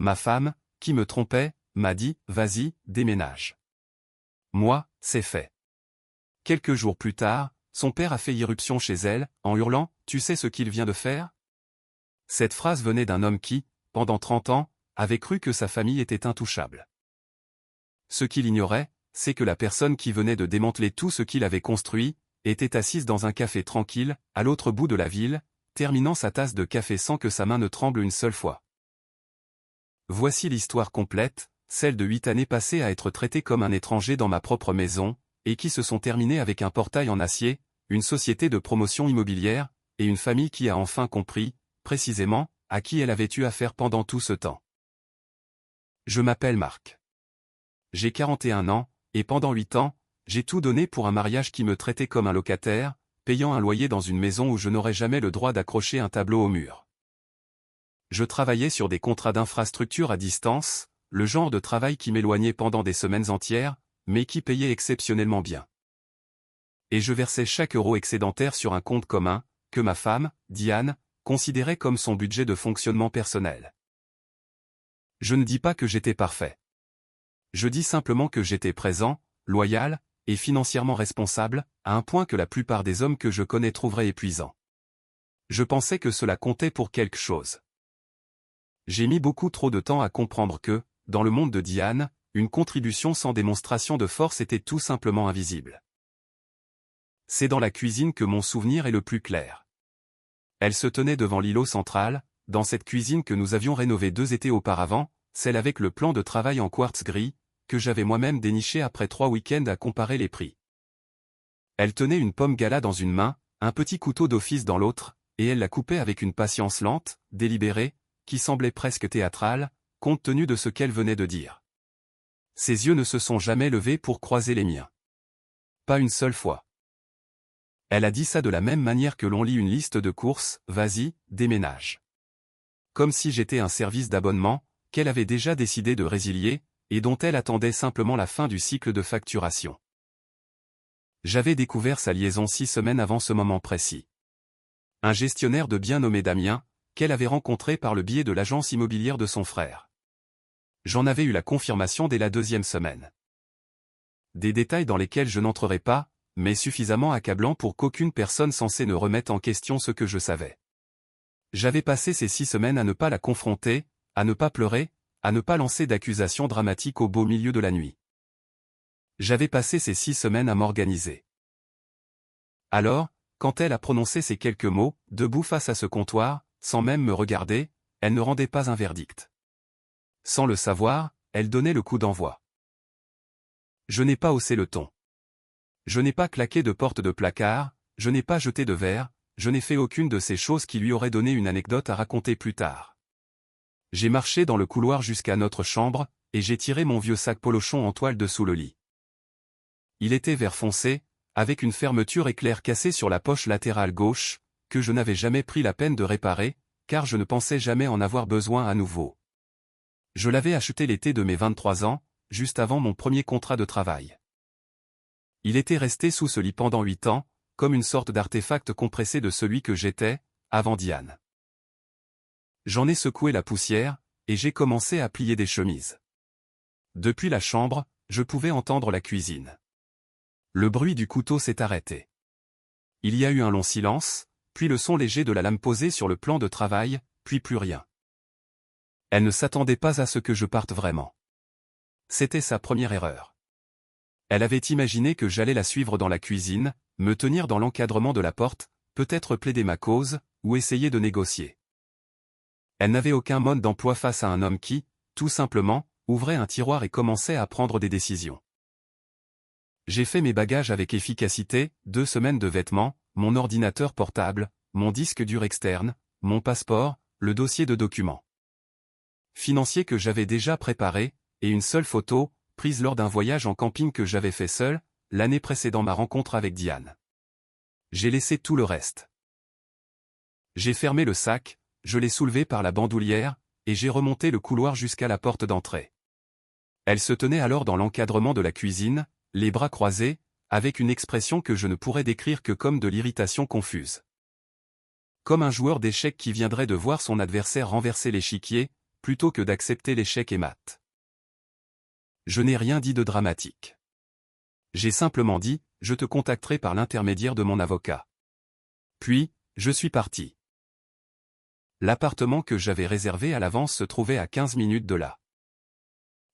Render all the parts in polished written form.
ma femme, qui me trompait, m'a dit « Vas-y, déménage ». Moi, c'est fait. Quelques jours plus tard, son père a fait irruption chez elle, en hurlant « Tu sais ce qu'il vient de faire ?» Cette phrase venait d'un homme qui, pendant 30 ans, avait cru que sa famille était intouchable. Ce qu'il ignorait, c'est que la personne qui venait de démanteler tout ce qu'il avait construit, était assise dans un café tranquille, à l'autre bout de la ville, terminant sa tasse de café sans que sa main ne tremble une seule fois. Voici l'histoire complète, celle de 8 années passées à être traité comme un étranger dans ma propre maison, et qui se sont terminées avec un portail en acier, une société de promotion immobilière, et une famille qui a enfin compris, précisément, à qui elle avait eu affaire pendant tout ce temps. Je m'appelle Marc. J'ai 41 ans, et pendant 8 ans, j'ai tout donné pour un mariage qui me traitait comme un locataire, payant un loyer dans une maison où je n'aurais jamais le droit d'accrocher un tableau au mur. Je travaillais sur des contrats d'infrastructure à distance, le genre de travail qui m'éloignait pendant des semaines entières, mais qui payait exceptionnellement bien. Et je versais chaque euro excédentaire sur un compte commun, que ma femme, Diane, considérait comme son budget de fonctionnement personnel. Je ne dis pas que j'étais parfait. Je dis simplement que j'étais présent, loyal, et financièrement responsable, à un point que la plupart des hommes que je connais trouveraient épuisant. Je pensais que cela comptait pour quelque chose. J'ai mis beaucoup trop de temps à comprendre que, dans le monde de Diane, une contribution sans démonstration de force était tout simplement invisible. C'est dans la cuisine que mon souvenir est le plus clair. Elle se tenait devant l'îlot central, dans cette cuisine que nous avions rénovée 2 étés auparavant, celle avec le plan de travail en quartz gris, que j'avais moi-même déniché après 3 week-ends à comparer les prix. Elle tenait une pomme gala dans une main, un petit couteau d'office dans l'autre, et elle la coupait avec une patience lente, délibérée, qui semblait presque théâtrale, compte tenu de ce qu'elle venait de dire. Ses yeux ne se sont jamais levés pour croiser les miens. Pas une seule fois. Elle a dit ça de la même manière que l'on lit une liste de courses, vas-y, déménage. Comme si j'étais un service d'abonnement, qu'elle avait déjà décidé de résilier, et dont elle attendait simplement la fin du cycle de facturation. J'avais découvert sa liaison 6 semaines avant ce moment précis. Un gestionnaire de biens nommé Damien, qu'elle avait rencontré par le biais de l'agence immobilière de son frère. J'en avais eu la confirmation dès la 2e semaine. Des détails dans lesquels je n'entrerai pas, mais suffisamment accablants pour qu'aucune personne censée ne remette en question ce que je savais. J'avais passé ces 6 semaines à ne pas la confronter, à ne pas pleurer, à ne pas lancer d'accusations dramatiques au beau milieu de la nuit. J'avais passé ces 6 semaines à m'organiser. Alors, quand elle a prononcé ces quelques mots, debout face à ce comptoir, sans même me regarder, elle ne rendait pas un verdict. Sans le savoir, elle donnait le coup d'envoi. Je n'ai pas haussé le ton. Je n'ai pas claqué de porte de placard, je n'ai pas jeté de verre, je n'ai fait aucune de ces choses qui lui auraient donné une anecdote à raconter plus tard. J'ai marché dans le couloir jusqu'à notre chambre, et j'ai tiré mon vieux sac polochon en toile de sous le lit. Il était vert foncé, avec une fermeture éclair cassée sur la poche latérale gauche, que je n'avais jamais pris la peine de réparer, car je ne pensais jamais en avoir besoin à nouveau. Je l'avais acheté l'été de mes 23 ans, juste avant mon premier contrat de travail. Il était resté sous ce lit pendant 8 ans, comme une sorte d'artefact compressé de celui que j'étais, avant Diane. J'en ai secoué la poussière, et j'ai commencé à plier des chemises. Depuis la chambre, je pouvais entendre la cuisine. Le bruit du couteau s'est arrêté. Il y a eu un long silence, puis le son léger de la lame posée sur le plan de travail, puis plus rien. Elle ne s'attendait pas à ce que je parte vraiment. C'était sa première erreur. Elle avait imaginé que j'allais la suivre dans la cuisine, me tenir dans l'encadrement de la porte, peut-être plaider ma cause, ou essayer de négocier. Elle n'avait aucun mode d'emploi face à un homme qui, tout simplement, ouvrait un tiroir et commençait à prendre des décisions. J'ai fait mes bagages avec efficacité, 2 semaines de vêtements, mon ordinateur portable, mon disque dur externe, mon passeport, le dossier de documents financiers que j'avais déjà préparé, et une seule photo, prise lors d'un voyage en camping que j'avais fait seul, l'année précédant ma rencontre avec Diane. J'ai laissé tout le reste. J'ai fermé le sac, je l'ai soulevé par la bandoulière, et j'ai remonté le couloir jusqu'à la porte d'entrée. Elle se tenait alors dans l'encadrement de la cuisine, les bras croisés, avec une expression que je ne pourrais décrire que comme de l'irritation confuse. Comme un joueur d'échecs qui viendrait de voir son adversaire renverser l'échiquier, plutôt que d'accepter l'échec et mat. Je n'ai rien dit de dramatique. J'ai simplement dit, je te contacterai par l'intermédiaire de mon avocat. Puis, je suis parti. L'appartement que j'avais réservé à l'avance se trouvait à 15 minutes de là.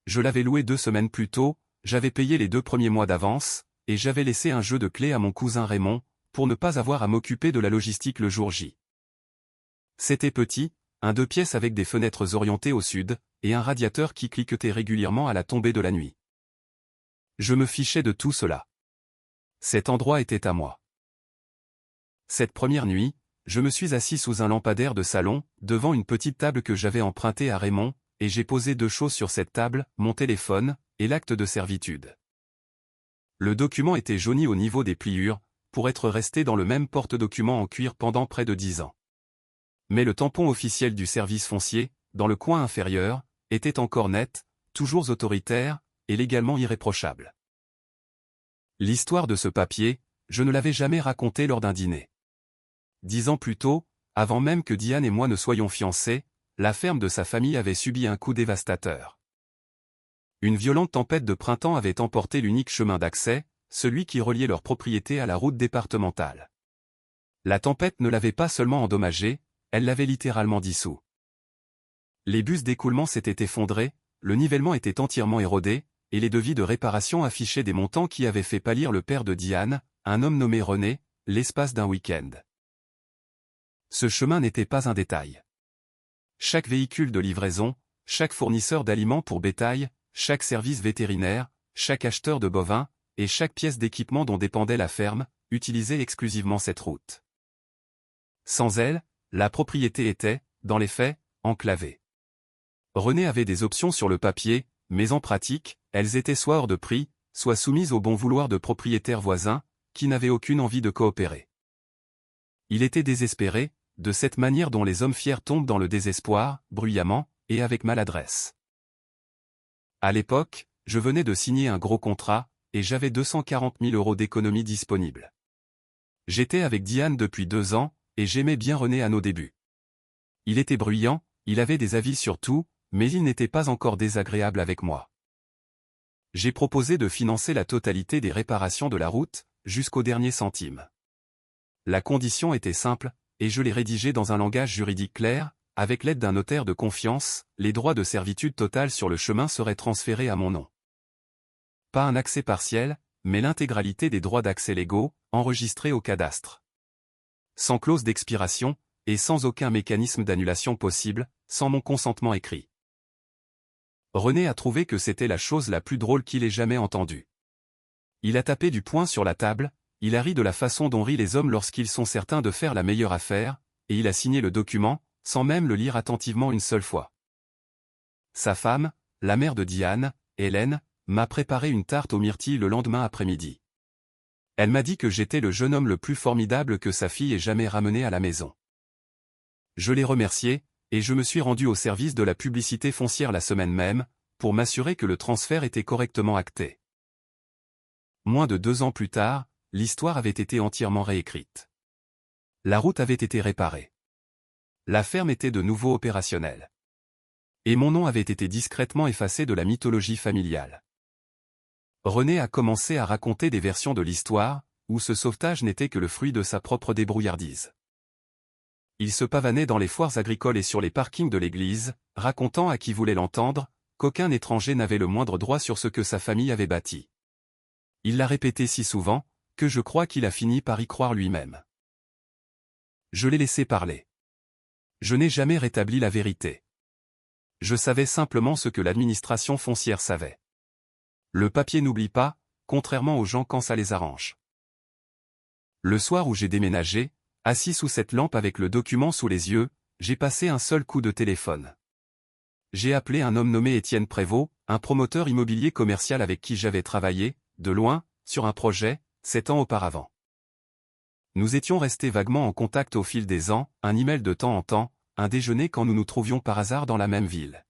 Je l'avais loué 2 semaines plus tôt, j'avais payé les 2 premiers mois d'avance, et j'avais laissé un jeu de clés à mon cousin Raymond, pour ne pas avoir à m'occuper de la logistique le jour J. C'était petit, un 2 pièces avec des fenêtres orientées au sud, et un radiateur qui cliquetait régulièrement à la tombée de la nuit. Je me fichais de tout cela. Cet endroit était à moi. Cette première nuit, je me suis assis sous un lampadaire de salon, devant une petite table que j'avais empruntée à Raymond, et j'ai posé 2 choses sur cette table, mon téléphone, et l'acte de servitude. Le document était jauni au niveau des pliures, pour être resté dans le même porte-document en cuir pendant près de 10 ans. Mais le tampon officiel du service foncier, dans le coin inférieur, était encore net, toujours autoritaire, et légalement irréprochable. L'histoire de ce papier, je ne l'avais jamais racontée lors d'un dîner. 10 ans plus tôt, avant même que Diane et moi ne soyons fiancés, la ferme de sa famille avait subi un coup dévastateur. Une violente tempête de printemps avait emporté l'unique chemin d'accès, celui qui reliait leur propriété à la route départementale. La tempête ne l'avait pas seulement endommagé, elle l'avait littéralement dissous. Les bus d'écoulement s'étaient effondrés, le nivellement était entièrement érodé, et les devis de réparation affichaient des montants qui avaient fait pâlir le père de Diane, un homme nommé René, l'espace d'un week-end. Ce chemin n'était pas un détail. Chaque véhicule de livraison, chaque fournisseur d'aliments pour bétail, chaque service vétérinaire, chaque acheteur de bovins, et chaque pièce d'équipement dont dépendait la ferme, utilisait exclusivement cette route. Sans elle, la propriété était, dans les faits, enclavée. René avait des options sur le papier, mais en pratique, elles étaient soit hors de prix, soit soumises au bon vouloir de propriétaires voisins, qui n'avaient aucune envie de coopérer. Il était désespéré, de cette manière dont les hommes fiers tombent dans le désespoir, bruyamment, et avec maladresse. À l'époque, je venais de signer un gros contrat, et j'avais 240 000 € d'économies disponibles. J'étais avec Diane depuis 2 ans, et j'aimais bien René à nos débuts. Il était bruyant, il avait des avis sur tout, mais il n'était pas encore désagréable avec moi. J'ai proposé de financer la totalité des réparations de la route, jusqu'au dernier centime. La condition était simple, et je l'ai rédigée dans un langage juridique clair, avec l'aide d'un notaire de confiance, les droits de servitude totale sur le chemin seraient transférés à mon nom. Pas un accès partiel, mais l'intégralité des droits d'accès légaux, enregistrés au cadastre. Sans clause d'expiration, et sans aucun mécanisme d'annulation possible, sans mon consentement écrit. René a trouvé que c'était la chose la plus drôle qu'il ait jamais entendue. Il a tapé du poing sur la table, il a ri de la façon dont rient les hommes lorsqu'ils sont certains de faire la meilleure affaire, et il a signé le document, sans même le lire attentivement une seule fois. Sa femme, la mère de Diane, Hélène, m'a préparé une tarte aux myrtilles le lendemain après-midi. Elle m'a dit que j'étais le jeune homme le plus formidable que sa fille ait jamais ramené à la maison. Je l'ai remercié, et je me suis rendu au service de la publicité foncière la semaine même, pour m'assurer que le transfert était correctement acté. Moins de 2 ans plus tard, l'histoire avait été entièrement réécrite. La route avait été réparée. La ferme était de nouveau opérationnelle. Et mon nom avait été discrètement effacé de la mythologie familiale. René a commencé à raconter des versions de l'histoire, où ce sauvetage n'était que le fruit de sa propre débrouillardise. Il se pavanait dans les foires agricoles et sur les parkings de l'église, racontant à qui voulait l'entendre, qu'aucun étranger n'avait le moindre droit sur ce que sa famille avait bâti. Il l'a répété si souvent, que je crois qu'il a fini par y croire lui-même. Je l'ai laissé parler. Je n'ai jamais rétabli la vérité. Je savais simplement ce que l'administration foncière savait. Le papier n'oublie pas, contrairement aux gens quand ça les arrange. Le soir où j'ai déménagé, assis sous cette lampe avec le document sous les yeux, j'ai passé un seul coup de téléphone. J'ai appelé un homme nommé Étienne Prévost, un promoteur immobilier commercial avec qui j'avais travaillé, de loin, sur un projet, 7 ans auparavant. Nous étions restés vaguement en contact au fil des ans, un email de temps en temps, un déjeuner quand nous nous trouvions par hasard dans la même ville.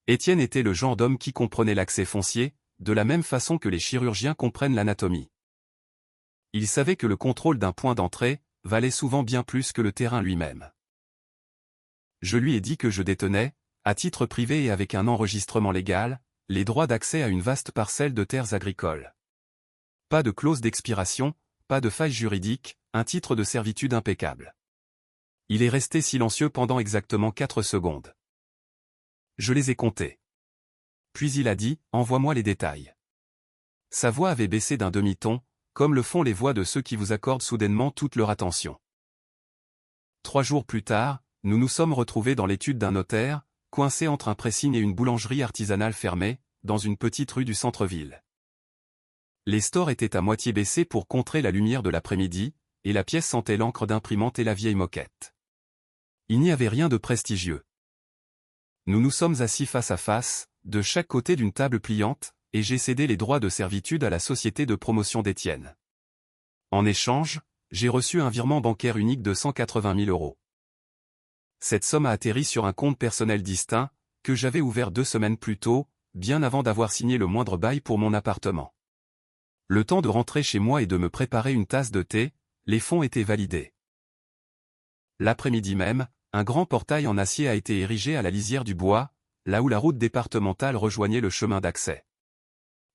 Étienne était le genre d'homme qui comprenait l'accès foncier, de la même façon que les chirurgiens comprennent l'anatomie. Il savait que le contrôle d'un point d'entrée valait souvent bien plus que le terrain lui-même. Je lui ai dit que je détenais, à titre privé et avec un enregistrement légal, les droits d'accès à une vaste parcelle de terres agricoles. Pas de clause d'expiration, pas de faille juridique, un titre de servitude impeccable. Il est resté silencieux pendant exactement 4 secondes. Je les ai comptés. Puis il a dit, envoie-moi les détails. Sa voix avait baissé d'un demi-ton, comme le font les voix de ceux qui vous accordent soudainement toute leur attention. 3 jours plus tard, nous nous sommes retrouvés dans l'étude d'un notaire, coincé entre un pressing et une boulangerie artisanale fermée, dans une petite rue du centre-ville. Les stores étaient à moitié baissés pour contrer la lumière de l'après-midi, et la pièce sentait l'encre d'imprimante et la vieille moquette. Il n'y avait rien de prestigieux. Nous nous sommes assis face à face, de chaque côté d'une table pliante, et j'ai cédé les droits de servitude à la société de promotion d'Étienne. En échange, j'ai reçu un virement bancaire unique de 180 000 €. Cette somme a atterri sur un compte personnel distinct, que j'avais ouvert 2 semaines plus tôt, bien avant d'avoir signé le moindre bail pour mon appartement. Le temps de rentrer chez moi et de me préparer une tasse de thé, les fonds étaient validés. L'après-midi même, un grand portail en acier a été érigé à la lisière du bois, là où la route départementale rejoignait le chemin d'accès.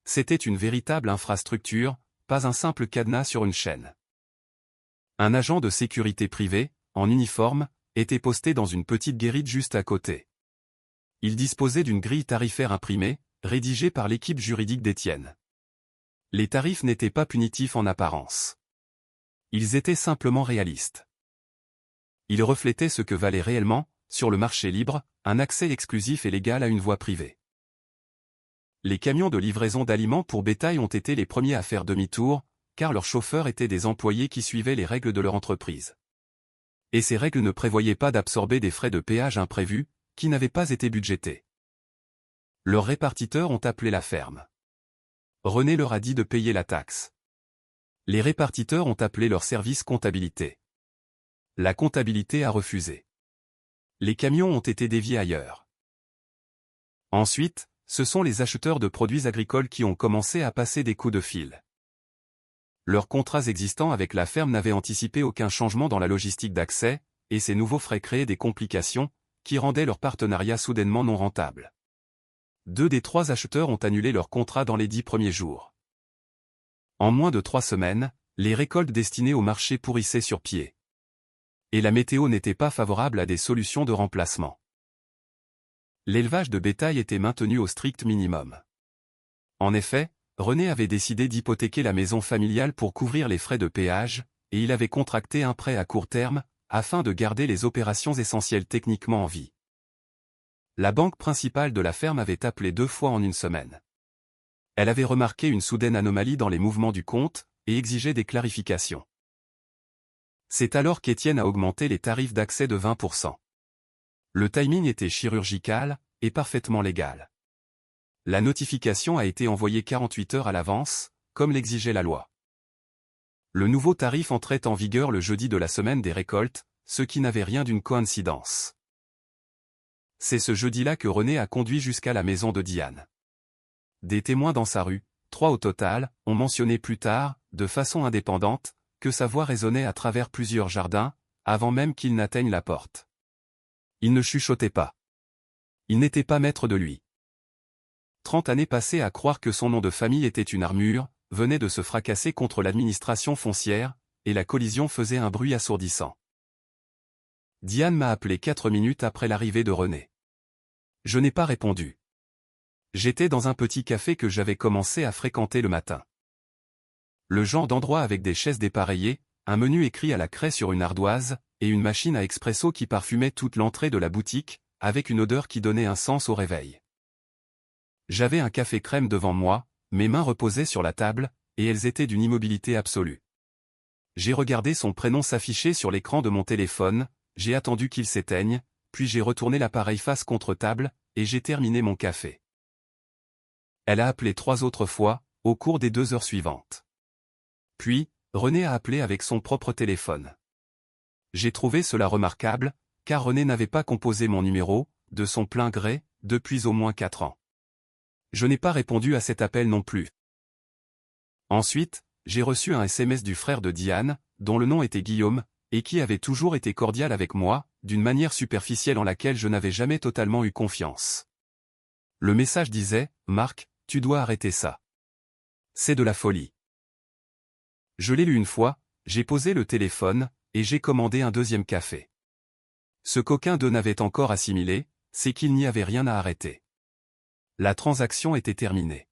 C'était une véritable infrastructure, pas un simple cadenas sur une chaîne. Un agent de sécurité privée, en uniforme, était posté dans une petite guérite juste à côté. Il disposait d'une grille tarifaire imprimée, rédigée par l'équipe juridique d'Étienne. Les tarifs n'étaient pas punitifs en apparence. Ils étaient simplement réalistes. Ils reflétaient ce que valait réellement, sur le marché libre, un accès exclusif et légal à une voie privée. Les camions de livraison d'aliments pour bétail ont été les premiers à faire demi-tour, car leurs chauffeurs étaient des employés qui suivaient les règles de leur entreprise. Et ces règles ne prévoyaient pas d'absorber des frais de péage imprévus, qui n'avaient pas été budgétés. Leurs répartiteurs ont appelé la ferme. René leur a dit de payer la taxe. Les répartiteurs ont appelé leur service comptabilité. La comptabilité a refusé. Les camions ont été déviés ailleurs. Ensuite, ce sont les acheteurs de produits agricoles qui ont commencé à passer des coups de fil. Leurs contrats existants avec la ferme n'avaient anticipé aucun changement dans la logistique d'accès, et ces nouveaux frais créaient des complications, qui rendaient leur partenariat soudainement non rentable. 2 des 3 acheteurs ont annulé leur contrat dans les 10 premiers jours. En moins de 3 semaines, les récoltes destinées au marché pourrissaient sur pied. Et la météo n'était pas favorable à des solutions de remplacement. L'élevage de bétail était maintenu au strict minimum. En effet, René avait décidé d'hypothéquer la maison familiale pour couvrir les frais de péage, et il avait contracté un prêt à court terme, afin de garder les opérations essentielles techniquement en vie. La banque principale de la ferme avait appelé 2 fois en une semaine. Elle avait remarqué une soudaine anomalie dans les mouvements du compte, et exigeait des clarifications. C'est alors qu'Étienne a augmenté les tarifs d'accès de 20%. Le timing était chirurgical, et parfaitement légal. La notification a été envoyée 48 heures à l'avance, comme l'exigeait la loi. Le nouveau tarif entrait en vigueur le jeudi de la semaine des récoltes, ce qui n'avait rien d'une coïncidence. C'est ce jeudi-là que René a conduit jusqu'à la maison de Diane. Des témoins dans sa rue, 3 au total, ont mentionné plus tard, de façon indépendante, que sa voix résonnait à travers plusieurs jardins, avant même qu'il n'atteigne la porte. Il ne chuchotait pas. Il n'était pas maître de lui. 30 années passées à croire que son nom de famille était une armure, venait de se fracasser contre l'administration foncière, et la collision faisait un bruit assourdissant. Diane m'a appelé 4 minutes après l'arrivée de René. Je n'ai pas répondu. J'étais dans un petit café que j'avais commencé à fréquenter le matin. Le genre d'endroit avec des chaises dépareillées, un menu écrit à la craie sur une ardoise, et une machine à expresso qui parfumait toute l'entrée de la boutique, avec une odeur qui donnait un sens au réveil. J'avais un café crème devant moi, mes mains reposaient sur la table, et elles étaient d'une immobilité absolue. J'ai regardé son prénom s'afficher sur l'écran de mon téléphone, j'ai attendu qu'il s'éteigne, puis j'ai retourné l'appareil face contre table, et j'ai terminé mon café. Elle a appelé 3 autres fois, au cours des 2 heures suivantes. Puis, René a appelé avec son propre téléphone. J'ai trouvé cela remarquable, car René n'avait pas composé mon numéro, de son plein gré, depuis au moins 4 ans. Je n'ai pas répondu à cet appel non plus. Ensuite, j'ai reçu un SMS du frère de Diane, dont le nom était Guillaume, et qui avait toujours été cordial avec moi, d'une manière superficielle en laquelle je n'avais jamais totalement eu confiance. Le message disait, « Marc, tu dois arrêter ça. C'est de la folie. » Je l'ai lu une fois, j'ai posé le téléphone, et j'ai commandé un deuxième café. Ce qu'aucun d'eux n'avait encore assimilé, c'est qu'il n'y avait rien à arrêter. La transaction était terminée.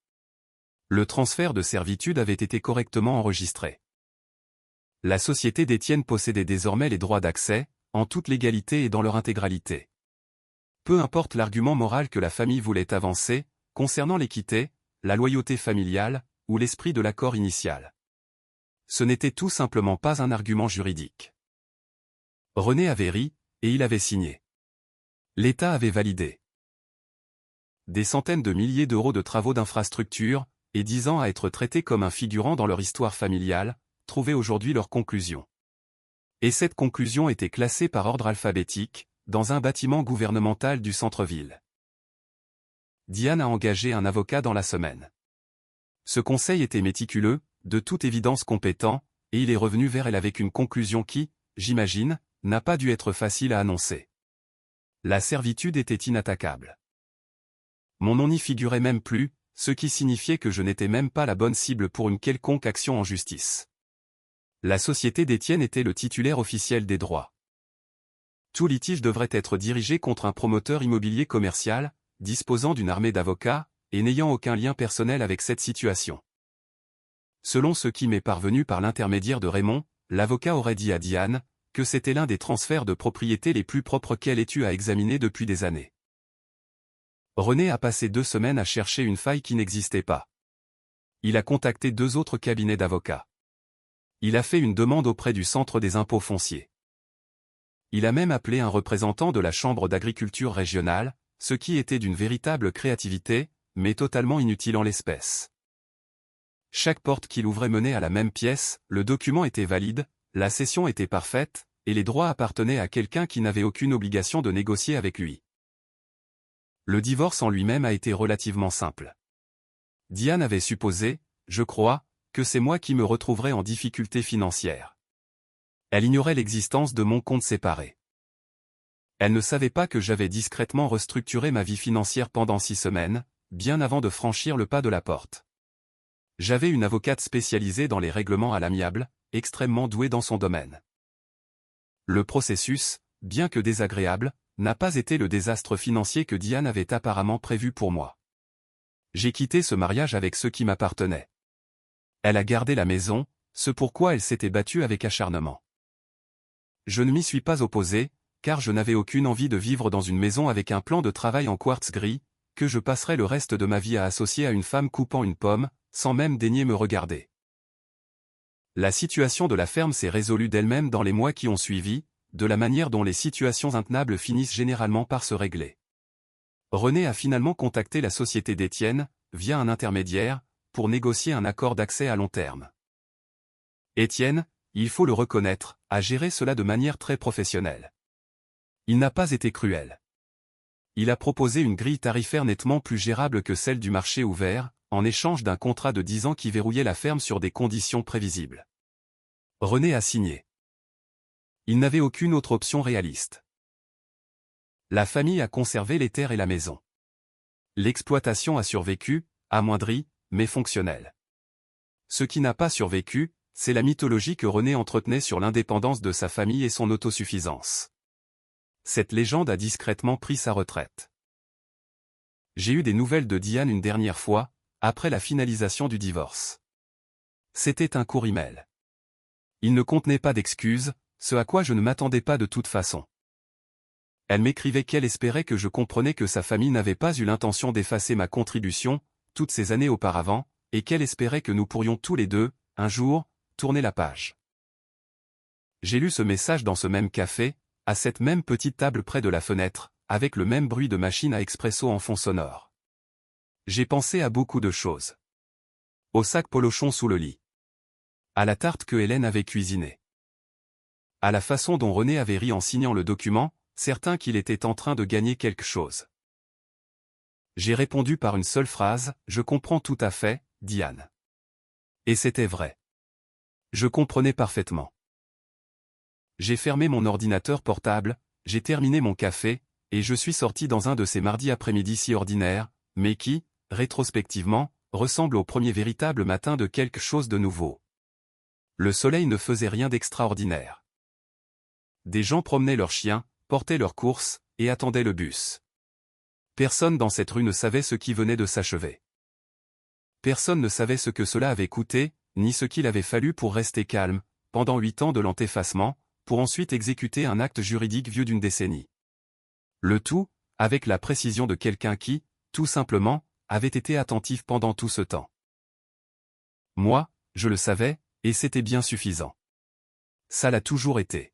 Le transfert de servitude avait été correctement enregistré. La société d'Étienne possédait désormais les droits d'accès, en toute légalité et dans leur intégralité. Peu importe l'argument moral que la famille voulait avancer, concernant l'équité, la loyauté familiale, ou l'esprit de l'accord initial. Ce n'était tout simplement pas un argument juridique. René avait ri, et il avait signé. L'État avait validé. Des centaines de milliers d'euros de travaux d'infrastructure, et 10 ans à être traités comme un figurant dans leur histoire familiale, trouvaient aujourd'hui leur conclusion. Et cette conclusion était classée par ordre alphabétique, dans un bâtiment gouvernemental du centre-ville. Diane a engagé un avocat dans la semaine. Ce conseil était méticuleux, de toute évidence compétent, et il est revenu vers elle avec une conclusion qui, j'imagine, n'a pas dû être facile à annoncer. La servitude était inattaquable. Mon nom n'y figurait même plus, ce qui signifiait que je n'étais même pas la bonne cible pour une quelconque action en justice. La société d'Étienne était le titulaire officiel des droits. Tout litige devrait être dirigé contre un promoteur immobilier commercial, disposant d'une armée d'avocats, et n'ayant aucun lien personnel avec cette situation. Selon ce qui m'est parvenu par l'intermédiaire de Raymond, l'avocat aurait dit à Diane, que c'était l'un des transferts de propriété les plus propres qu'elle ait eu à examiner depuis des années. René a passé 2 semaines à chercher une faille qui n'existait pas. Il a contacté 2 autres cabinets d'avocats. Il a fait une demande auprès du Centre des impôts fonciers. Il a même appelé un représentant de la Chambre d'agriculture régionale, ce qui était d'une véritable créativité, mais totalement inutile en l'espèce. Chaque porte qu'il ouvrait menait à la même pièce, le document était valide, la cession était parfaite, et les droits appartenaient à quelqu'un qui n'avait aucune obligation de négocier avec lui. Le divorce en lui-même a été relativement simple. Diane avait supposé, je crois, que c'est moi qui me retrouverais en difficulté financière. Elle ignorait l'existence de mon compte séparé. Elle ne savait pas que j'avais discrètement restructuré ma vie financière pendant 6 semaines, bien avant de franchir le pas de la porte. J'avais une avocate spécialisée dans les règlements à l'amiable, extrêmement douée dans son domaine. Le processus, bien que désagréable, n'a pas été le désastre financier que Diane avait apparemment prévu pour moi. J'ai quitté ce mariage avec ce qui m'appartenait. Elle a gardé la maison, ce pourquoi elle s'était battue avec acharnement. Je ne m'y suis pas opposé, car je n'avais aucune envie de vivre dans une maison avec un plan de travail en quartz gris, que je passerais le reste de ma vie à associer à une femme coupant une pomme, sans même daigner me regarder. La situation de la ferme s'est résolue d'elle-même dans les mois qui ont suivi, de la manière dont les situations intenables finissent généralement par se régler. René a finalement contacté la société d'Étienne, via un intermédiaire, pour négocier un accord d'accès à long terme. Étienne, il faut le reconnaître, a géré cela de manière très professionnelle. Il n'a pas été cruel. Il a proposé une grille tarifaire nettement plus gérable que celle du marché ouvert, en échange d'un contrat de 10 ans qui verrouillait la ferme sur des conditions prévisibles. René a signé. Il n'avait aucune autre option réaliste. La famille a conservé les terres et la maison. L'exploitation a survécu, amoindrie, mais fonctionnelle. Ce qui n'a pas survécu, c'est la mythologie que René entretenait sur l'indépendance de sa famille et son autosuffisance. Cette légende a discrètement pris sa retraite. J'ai eu des nouvelles de Diane une dernière fois, après la finalisation du divorce. C'était un court email. Il ne contenait pas d'excuses, ce à quoi je ne m'attendais pas de toute façon. Elle m'écrivait qu'elle espérait que je comprenais que sa famille n'avait pas eu l'intention d'effacer ma contribution, toutes ces années auparavant, et qu'elle espérait que nous pourrions tous les deux, un jour, tourner la page. J'ai lu ce message dans ce même café, à cette même petite table près de la fenêtre, avec le même bruit de machine à expresso en fond sonore. J'ai pensé à beaucoup de choses. Au sac polochon sous le lit. À la tarte que Hélène avait cuisinée. À la façon dont René avait ri en signant le document, certain qu'il était en train de gagner quelque chose. J'ai répondu par une seule phrase, « Je comprends tout à fait, Diane. » Et c'était vrai. Je comprenais parfaitement. j'ai fermé mon ordinateur portable, j'ai terminé mon café, et je suis sorti dans un de ces mardis après-midi si ordinaires, mais qui, rétrospectivement, ressemblent au premier véritable matin de quelque chose de nouveau. Le soleil ne faisait rien d'extraordinaire. Des gens promenaient leurs chiens, portaient leurs courses, et attendaient le bus. Personne dans cette rue ne savait ce qui venait de s'achever. Personne ne savait ce que cela avait coûté, ni ce qu'il avait fallu pour rester calme, pendant 8 ans de lent effacement, pour ensuite exécuter un acte juridique vieux d'une décennie. Le tout, avec la précision de quelqu'un qui, tout simplement, avait été attentif pendant tout ce temps. Moi, je le savais, et c'était bien suffisant. Ça l'a toujours été.